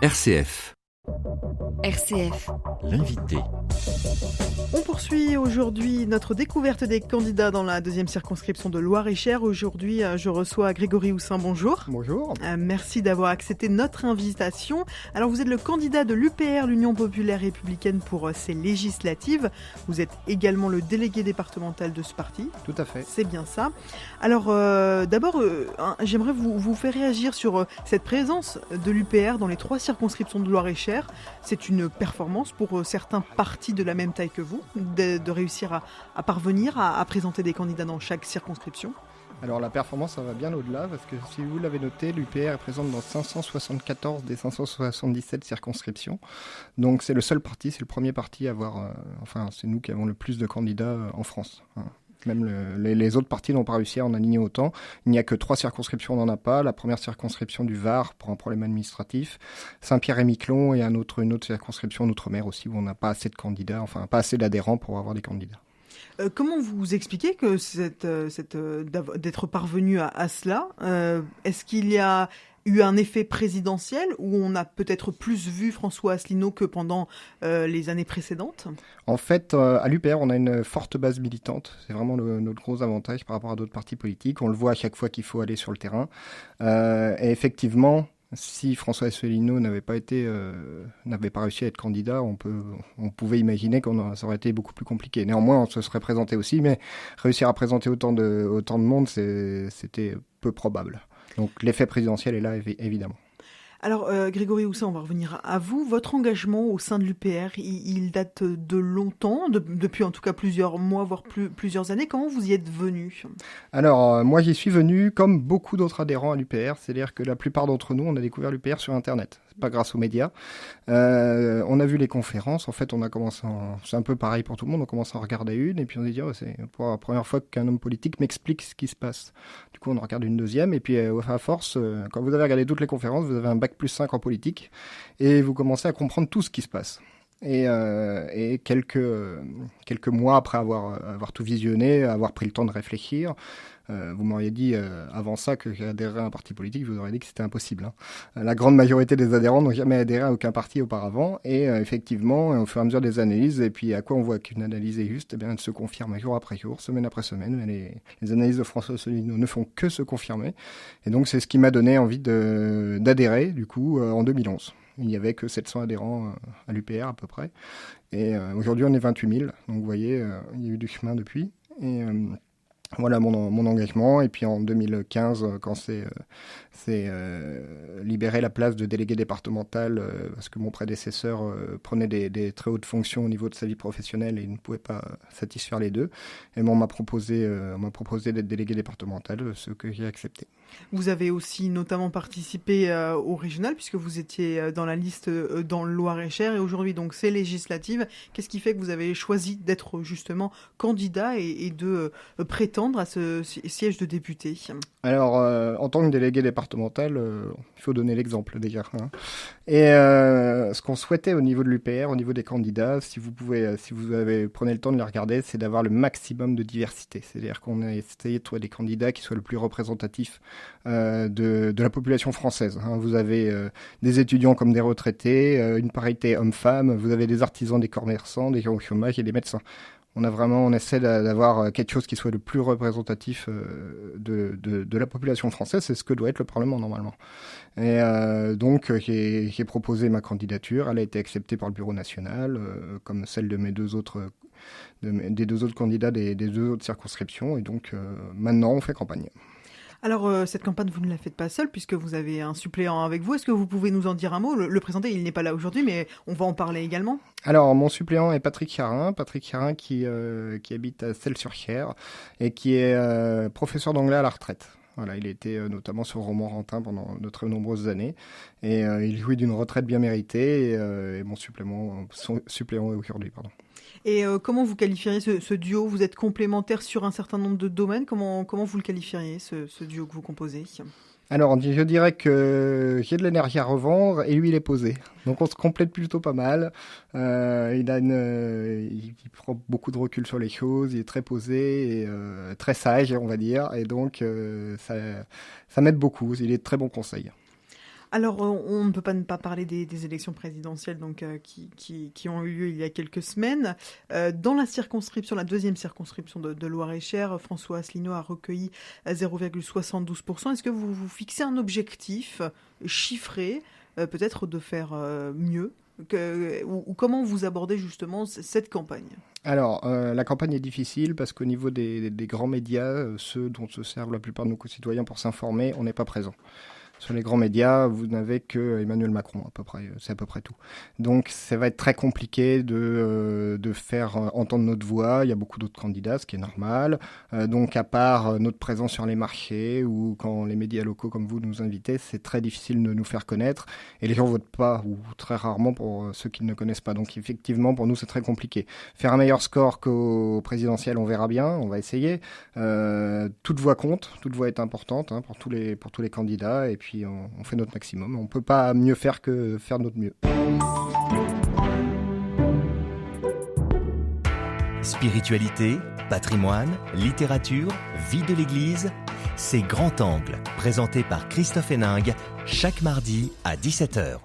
RCF. RCF. L'invité. On poursuit aujourd'hui notre découverte des candidats dans la deuxième circonscription de Loir-et-Cher. Aujourd'hui, je reçois Grégory Houssin. Bonjour. Bonjour. Merci d'avoir accepté notre invitation. Alors, vous êtes le candidat de l'UPR, l'Union populaire républicaine, pour ces législatives. Vous êtes également le délégué départemental de ce parti. Tout à fait. C'est bien ça. Alors, d'abord, j'aimerais vous faire réagir sur cette présence de l'UPR dans les 3 circonscriptions de Loir-et-Cher. C'est une performance pour certains partis de la même taille que vous, de réussir à parvenir à présenter des candidats dans chaque circonscription. Alors la performance, ça va bien au-delà, parce que si vous l'avez noté, l'UPR est présente dans 574 des 577 circonscriptions. Donc c'est le seul parti, c'est le premier parti à avoir... c'est nous qui avons le plus de candidats en France. Même les autres partis n'ont pas réussi à en aligner autant. Il n'y a que 3 circonscriptions, on n'en a pas. La première circonscription du Var pour un problème administratif, Saint-Pierre-et-Miquelon, et une autre circonscription en Outre-mer aussi, où on n'a pas assez de candidats, pas assez d'adhérents pour avoir des candidats. Comment vous expliquez que d'être parvenu à cela, est-ce qu'il y a eu un effet présidentiel où on a peut-être plus vu François Asselineau que pendant les années précédentes ? En fait, à l'UPR, on a une forte base militante. C'est vraiment notre gros avantage par rapport à d'autres partis politiques. On le voit à chaque fois qu'il faut aller sur le terrain. Et effectivement, si François Asselineau n'avait pas réussi à être candidat, on pouvait imaginer ça aurait été beaucoup plus compliqué. Néanmoins, on se serait présenté aussi, mais réussir à présenter autant de monde, c'était peu probable. Donc l'effet présidentiel est là, évidemment. Alors, Grégory Houssin, on va revenir à vous. Votre engagement au sein de l'UPR, il date de longtemps, depuis en tout cas plusieurs mois, voire plusieurs années. Comment vous y êtes venu ? Alors, moi j'y suis venu comme beaucoup d'autres adhérents à l'UPR. C'est-à-dire que la plupart d'entre nous, on a découvert l'UPR sur Internet. Pas grâce aux médias. On a vu les conférences. En fait, on a commencé c'est un peu pareil pour tout le monde. On commence à en regarder une et puis on s'est dit, c'est pour la première fois qu'un homme politique m'explique ce qui se passe. Du coup, on en regarde une deuxième et puis à force, quand vous avez regardé toutes les conférences, vous avez un bac+5 en politique et vous commencez à comprendre tout ce qui se passe. Et quelques mois après avoir tout visionné, avoir pris le temps de réfléchir, vous m'auriez dit avant ça que j'adhérerais à un parti politique, je vous aurais dit que c'était impossible. La grande majorité des adhérents n'ont jamais adhéré à aucun parti auparavant, et effectivement, au fur et à mesure des analyses, et puis à quoi on voit qu'une analyse est juste, elle se confirme jour après jour, semaine après semaine. Les analyses de François Asselineau ne font que se confirmer, et donc c'est ce qui m'a donné envie d'adhérer, du coup, en 2011. Il n'y avait que 700 adhérents à l'UPR à peu près, et aujourd'hui on est 28 000, donc vous voyez, il y a eu du chemin depuis, et... Voilà mon engagement. Et puis en 2015, quand c'est libéré la place de délégué départemental, parce que mon prédécesseur prenait des très hautes fonctions au niveau de sa vie professionnelle et il ne pouvait pas satisfaire les deux. Et on m'a proposé d'être délégué départemental, ce que j'ai accepté. Vous avez aussi notamment participé au régional, puisque vous étiez dans la liste dans le Loir-et-Cher, et aujourd'hui donc c'est législative. Qu'est-ce qui fait que vous avez choisi d'être justement candidat et de prétendre à ce siège de député ? Alors, en tant que délégué départemental, il faut donner l'exemple déjà. Et ce qu'on souhaitait au niveau de l'UPR, au niveau des candidats, si vous prenez le temps de les regarder, c'est d'avoir le maximum de diversité. C'est-à-dire qu'on a essayé de trouver des candidats qui soient le plus représentatifs de la population française. Vous avez des étudiants comme des retraités, une parité homme-femme, vous avez des artisans, des commerçants, des gens au chômage et des médecins. On essaie d'avoir quelque chose qui soit le plus représentatif de la population française. C'est ce que doit être le Parlement normalement. Et donc j'ai proposé ma candidature. Elle a été acceptée par le Bureau national, comme celle de des deux autres candidats des 2 autres circonscriptions. Et donc maintenant on fait campagne. Alors, cette campagne, vous ne la faites pas seule, puisque vous avez un suppléant avec vous. Est-ce que vous pouvez nous en dire un mot ? Le présenter, il n'est pas là aujourd'hui, mais on va en parler également. Alors, mon suppléant est Patrick Charin qui habite à Celles-sur-Cher et qui est professeur d'anglais à la retraite. Voilà, il était notamment sur Romorantin pendant de très nombreuses années et il jouit d'une retraite bien méritée et mon suppléant est aujourd'hui, pardon. Et comment vous qualifieriez ce duo ? Vous êtes complémentaires sur un certain nombre de domaines. Comment vous le qualifieriez, ce duo que vous composez ? Alors, je dirais que j'ai de l'énergie à revendre et lui, il est posé. Donc, on se complète plutôt pas mal. Il prend beaucoup de recul sur les choses, il est très posé et très sage, on va dire. Et donc, ça m'aide beaucoup. Il est de très bons conseils. Alors, on ne peut pas ne pas parler des élections présidentielles donc, qui ont eu lieu il y a quelques semaines. Dans la deuxième circonscription de Loir-et-Cher, François Asselineau a recueilli 0,72%. Est-ce que vous vous fixez un objectif chiffré, peut-être de faire mieux ou comment vous abordez justement cette campagne ? Alors, la campagne est difficile parce qu'au niveau des grands médias, ceux dont se servent la plupart de nos concitoyens pour s'informer, on n'est pas présent. Sur les grands médias, vous n'avez que Emmanuel Macron, à peu près. C'est à peu près tout. Donc, ça va être très compliqué de faire entendre notre voix. Il y a beaucoup d'autres candidats, ce qui est normal. Donc, à part notre présence sur les marchés ou quand les médias locaux comme vous nous invitez, c'est très difficile de nous faire connaître. Et les gens votent pas, ou très rarement pour ceux qui ne connaissent pas. Donc, effectivement, pour nous, c'est très compliqué. Faire un meilleur score qu'au présidentiel, on verra bien. On va essayer. Toute voix compte. Toute voix est importante pour tous les candidats. Et puis, on fait notre maximum. On ne peut pas mieux faire que faire notre mieux. Spiritualité, patrimoine, littérature, vie de l'Église, c'est Grand Angle, présenté par Christophe Héningue, chaque mardi à 17h.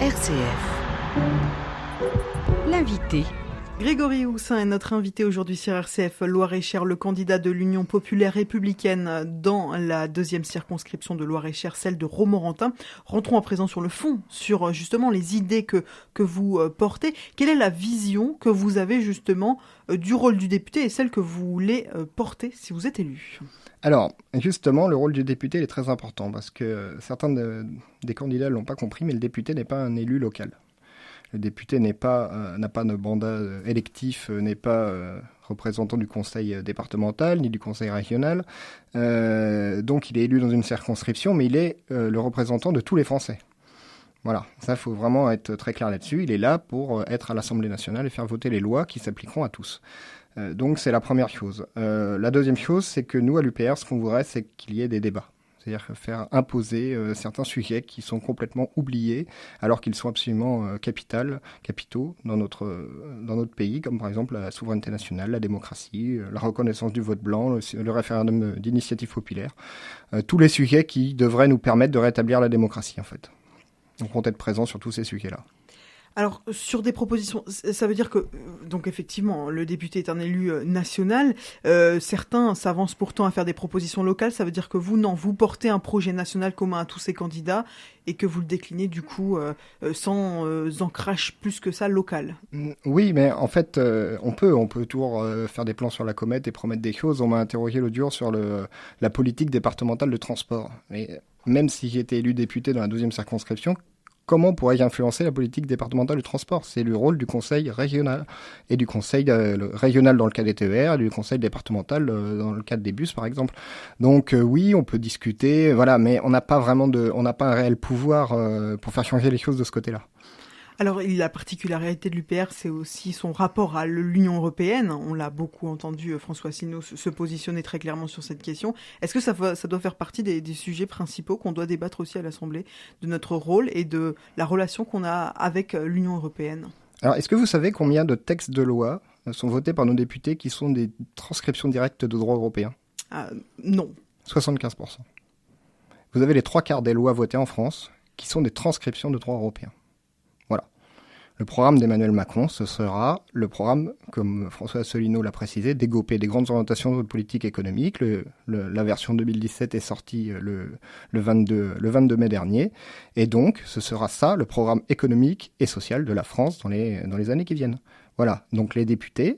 RCF. L'invité. Grégory Houssin est notre invité aujourd'hui sur RCF Loir-et-Cher, le candidat de l'Union populaire républicaine dans la deuxième circonscription de Loir-et-Cher, celle de Romorantin. Rentrons à présent sur le fond, sur justement les idées que vous portez. Quelle est la vision que vous avez justement du rôle du député et celle que vous voulez porter si vous êtes élu ? Alors, justement, le rôle du député est très important parce que certains des candidats ne l'ont pas compris, mais le député n'est pas un élu local. Le député n'a pas de mandat électif, n'est pas représentant du conseil départemental ni du conseil régional. Donc il est élu dans une circonscription, mais il est le représentant de tous les Français. Voilà, ça, il faut vraiment être très clair là-dessus. Il est là pour être à l'Assemblée nationale et faire voter les lois qui s'appliqueront à tous. Donc c'est la première chose. La deuxième chose, c'est que nous, à l'UPR, ce qu'on voudrait, c'est qu'il y ait des débats. C'est-à-dire faire imposer certains sujets qui sont complètement oubliés, alors qu'ils sont absolument capitaux dans notre pays, comme par exemple la souveraineté nationale, la démocratie, la reconnaissance du vote blanc, le référendum d'initiative populaire. Tous les sujets qui devraient nous permettre de rétablir la démocratie, en fait. Donc, on compte être présent sur tous ces sujets-là. Alors, sur des propositions, ça veut dire que, donc effectivement, le député est un élu national. Certains s'avancent pourtant à faire des propositions locales. Ça veut dire que vous portez un projet national commun à tous ces candidats et que vous le déclinez du coup sans ancrage plus que ça local. Oui, mais en fait, on peut toujours faire des plans sur la comète et promettre des choses. On m'a interrogé l'autre jour sur la politique départementale de transport. Et même si j'ai été élu député dans la deuxième circonscription, comment pourrais-je influencer la politique départementale du transport ? C'est le rôle du conseil régional et du conseil régional dans le cas des TER et du conseil départemental dans le cadre des bus, par exemple. Donc oui, on peut discuter, voilà, mais on n'a pas un réel pouvoir pour faire changer les choses de ce côté-là. Alors, la particularité de l'UPR, c'est aussi son rapport à l'Union européenne. On l'a beaucoup entendu, François Asselineau se positionner très clairement sur cette question. Est-ce que ça doit faire partie des sujets principaux qu'on doit débattre aussi à l'Assemblée, de notre rôle et de la relation qu'on a avec l'Union européenne ? Alors, est-ce que vous savez combien de textes de loi sont votés par nos députés qui sont des transcriptions directes de droit européen ? Non. 75%. Vous avez les 3/4 des lois votées en France qui sont des transcriptions de droit européen. Voilà. Le programme d'Emmanuel Macron, ce sera le programme, comme François Asselineau l'a précisé, d'EGOP, des grandes orientations de notre politique économique. La version 2017 est sortie le 22 mai dernier. Et donc, ce sera ça, le programme économique et social de la France dans les années qui viennent. Voilà. Donc, les députés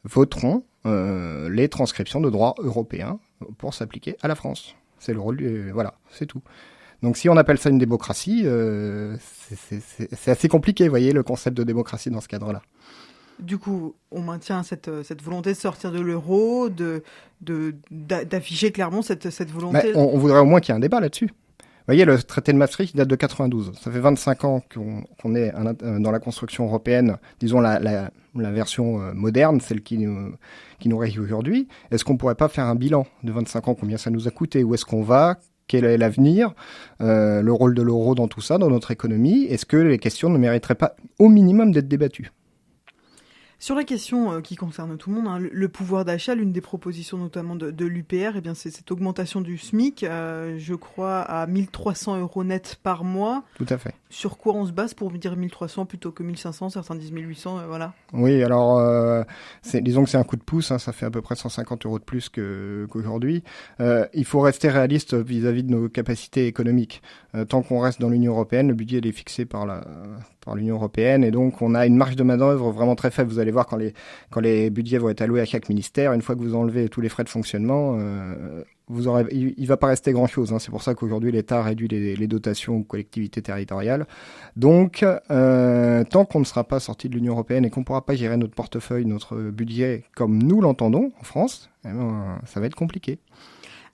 voteront les transcriptions de droit européen pour s'appliquer à la France. C'est le rôle voilà, c'est tout. Donc si on appelle ça une démocratie, c'est assez compliqué, vous voyez, le concept de démocratie dans ce cadre-là. Du coup, on maintient cette volonté de sortir de l'euro, d'afficher clairement cette volonté. Mais on voudrait au moins qu'il y ait un débat là-dessus. Vous voyez, le traité de Maastricht date de 92. Ça fait 25 ans qu'on est dans la construction européenne, disons la version moderne, celle qui nous régit aujourd'hui. Est-ce qu'on ne pourrait pas faire un bilan de 25 ans, combien ça nous a coûté ? Où est-ce qu'on va ? Quel est l'avenir, le rôle de l'euro dans tout ça, dans notre économie ? Est-ce que les questions ne mériteraient pas au minimum d'être débattues ? Sur la question qui concerne tout le monde, le pouvoir d'achat, l'une des propositions notamment de l'UPR, eh bien, c'est cette augmentation du SMIC, je crois, à 1 300 € net par mois. Tout à fait. Sur quoi on se base pour dire 1 300 plutôt que 1 500, certains disent 1 800, voilà. Oui, alors, disons que c'est un coup de pouce, ça fait à peu près 150 € de plus qu'aujourd'hui. Il faut rester réaliste vis-à-vis de nos capacités économiques. Tant qu'on reste dans l'Union européenne, le budget il est fixé par l'Union européenne, et donc on a une marge de manœuvre vraiment très faible. Vous allez voir quand les budgets vont être alloués à chaque ministère, une fois que vous enlevez tous les frais de fonctionnement, il va pas rester grand-chose. C'est pour ça qu'aujourd'hui l'État réduit les dotations aux collectivités territoriales. Donc, tant qu'on ne sera pas sorti de l'Union européenne et qu'on ne pourra pas gérer notre portefeuille, notre budget comme nous l'entendons en France, ça va être compliqué.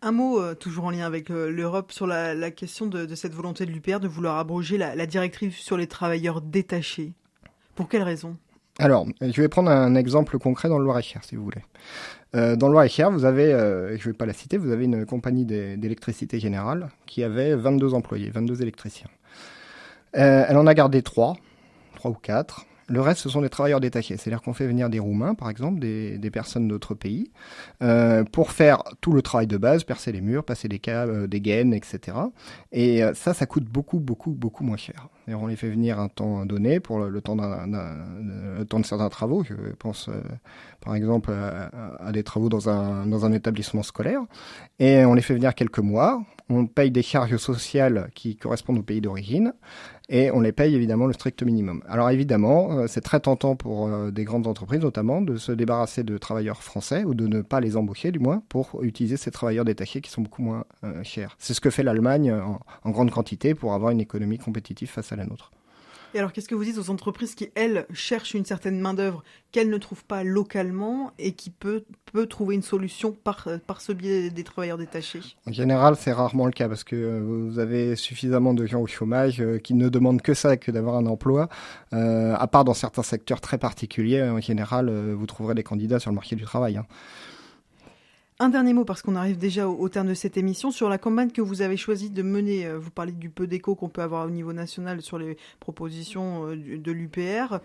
Un mot, toujours en lien avec l'Europe, sur la question de cette volonté de l'UPR de vouloir abroger la directive sur les travailleurs détachés. Pour quelle raison ? Alors, je vais prendre un exemple concret dans le Loir-et-Cher, si vous voulez. Dans le Loir-et-Cher, vous avez, je ne vais pas la citer, vous avez une compagnie d'électricité générale qui avait 22 employés, 22 électriciens. Elle en a gardé 3 ou 4. Le reste, ce sont des travailleurs détachés. C'est-à-dire qu'on fait venir des Roumains, par exemple, des personnes d'autres pays, pour faire tout le travail de base, percer les murs, passer des câbles, des gaines, etc. Et ça coûte beaucoup, beaucoup, beaucoup moins cher. On les fait venir un temps donné pour le temps de certains travaux. Je pense, par exemple, à des travaux dans un établissement scolaire. Et on les fait venir quelques mois. On paye des charges sociales qui correspondent au pays d'origine. Et on les paye évidemment le strict minimum. Alors évidemment, c'est très tentant pour des grandes entreprises notamment de se débarrasser de travailleurs français, ou de ne pas les embaucher du moins, pour utiliser ces travailleurs détachés qui sont beaucoup moins chers. C'est ce que fait l'Allemagne en grande quantité pour avoir une économie compétitive face à la nôtre. Et alors, qu'est-ce que vous dites aux entreprises qui, elles, cherchent une certaine main-d'œuvre qu'elles ne trouvent pas localement et qui peut trouver une solution par ce biais des travailleurs détachés ? En général, c'est rarement le cas parce que vous avez suffisamment de gens au chômage qui ne demandent que ça, que d'avoir un emploi. À part dans certains secteurs très particuliers, en général, vous trouverez des candidats sur le marché du travail. Un dernier mot, parce qu'on arrive déjà au terme de cette émission, sur la campagne que vous avez choisi de mener. Vous parlez du peu d'écho qu'on peut avoir au niveau national sur les propositions de l'UPR.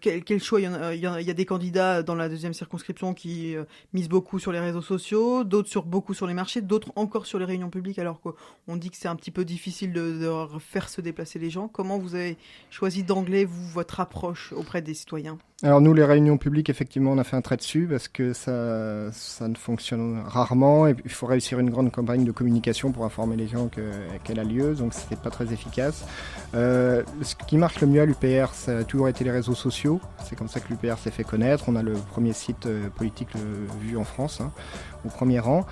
Quel choix ? Il y a des candidats dans la deuxième circonscription qui misent beaucoup sur les réseaux sociaux, d'autres beaucoup sur les marchés, d'autres encore sur les réunions publiques, alors qu'on dit que c'est un petit peu difficile de faire se déplacer les gens. Comment vous avez choisi d'angler, votre approche auprès des citoyens ? Alors nous, les réunions publiques, effectivement, on a fait un trait dessus parce que ça ne fonctionne rarement, et il faut réussir une grande campagne de communication pour informer les gens qu'elle a lieu, donc c'est pas très efficace. Ce qui marche le mieux à l'UPR, ça a toujours été les réseaux sociaux. C'est comme ça que l'UPR s'est fait connaître. On a le premier site politique vu en France, au premier rang.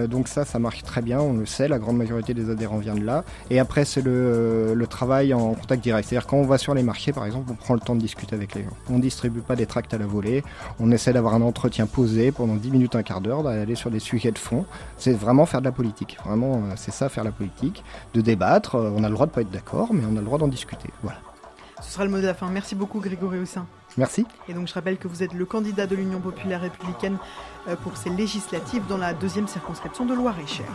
Donc ça marche très bien, on le sait, la grande majorité des adhérents vient de là. Et après, c'est le travail en contact direct. C'est-à-dire quand on va sur les marchés, par exemple, on prend le temps de discuter avec les gens. On distribue pas des tracts à la volée, on essaie d'avoir un entretien posé pendant 10 minutes, un quart d'heure, d'aller sur des sujets de fond. C'est vraiment faire de la politique. Vraiment, c'est ça, faire la politique, de débattre. On a le droit de pas être d'accord, mais on a le droit d'en discuter. Voilà. Ce sera le mot de la fin. Merci beaucoup, Grégory Houssin. Merci. Et donc, je rappelle que vous êtes le candidat de l'Union populaire républicaine pour ces législatives dans la deuxième circonscription de Loir-et-Cher.